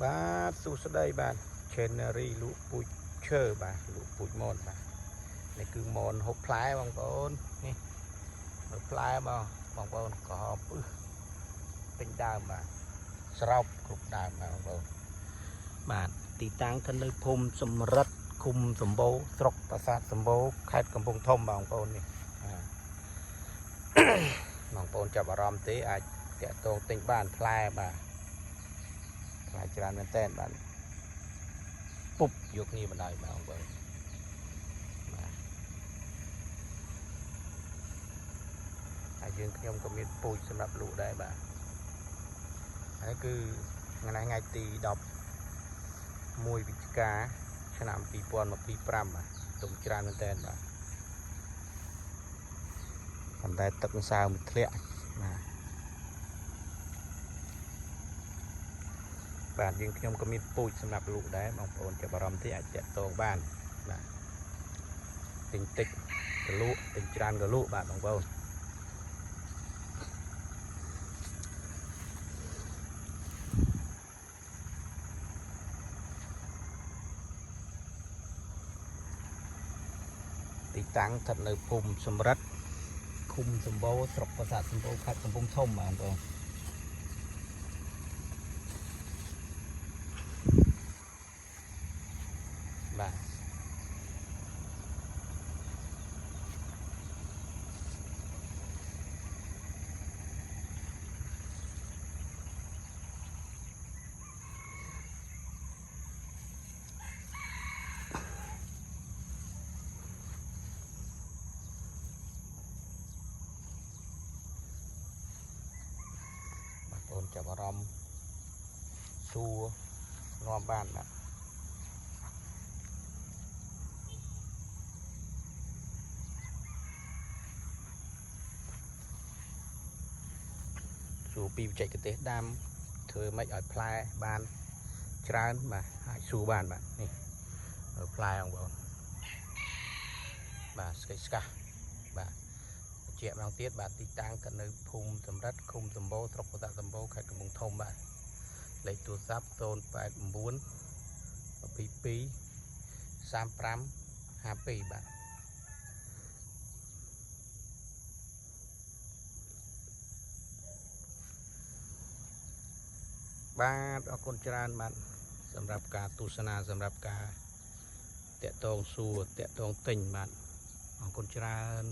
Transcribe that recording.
បាទសួស្តីបាទ Cherry លក់ពូជឈើបាទលក់ពូជមនបាទនេះគឺមនហូបផ្លែបងប្អូននេះមើលផ្លែមកបងប្អូនក្រហមពឹសពេញដើមបាទស្រោបគ្រប់ដើមបាទបងប្អូនបាទទីតាំងស្ថិតនៅភូមិសំរិទ្ធឃុំសម្បូរស្រុកប្រាសាទសម្បូរខេត្តកំពង់ធំបងប្អូននេះបងប្អូនចាប់អារម្មណ៍ទេអាចតាក់ទងទិញបានផ្លែបាទផ្លែច្រើនមែនតើបាទពុបយកគ្នាបណ្ដោយបងប្អូនបាទហើយយើងខ្ញុំក៏មានពូជសម្រាប់លក់ដែរបាទហើយគឺថ្ងៃទី11វិច្ឆិកាឆ្នាំ2025បាទទុំច្រើនមែនតើបាទប៉ុន្តែទឹកម្សៅមួយធ្លាក់បាទយើងខ្ញុំក៏មានពូជសម្រាប់លក់ដែរបងប្អូនចាប់អារម្មណ៍ទេអាចតាក់ទងបានបាទទិញតិចក៏លក់ទិញច្រើនក៏លក់បាទបងប្អូនទីតាំងស្ថិតនៅភូមិសំរិទ្ធឃុំសម្បូរស្រុកប្រាសាទសម្បូរខេត្តកំពង់ធំបងប្អូនបាទបងប្អូនចាប់អារម្មណ៍សួរនាំបានបាទសួរពីបច្ចេកទេសដាំធ្វើម៉េចឲ្យផ្លែបានច្រើនបាទអាចសួរបានបាទនេះផ្លែបងប្អូនបាទស្កេចស្កាស់បាទជាម្ដងទៀតបាទទីតាំងក៏នៅភូមិសំរិទ្ធឃុំសម្បូរស្រុកប្រាសាទសម្បូរខេត្តកំពង់ធំបាទលេខទូរស័ព្ទ089 22 35 52បាទបាទអរគុណច្រើនបាទសម្រាប់ការទស្សនាសម្រាប់ការតាក់ទងសួរតាក់ទងទិញបាទអរគុណច្រើន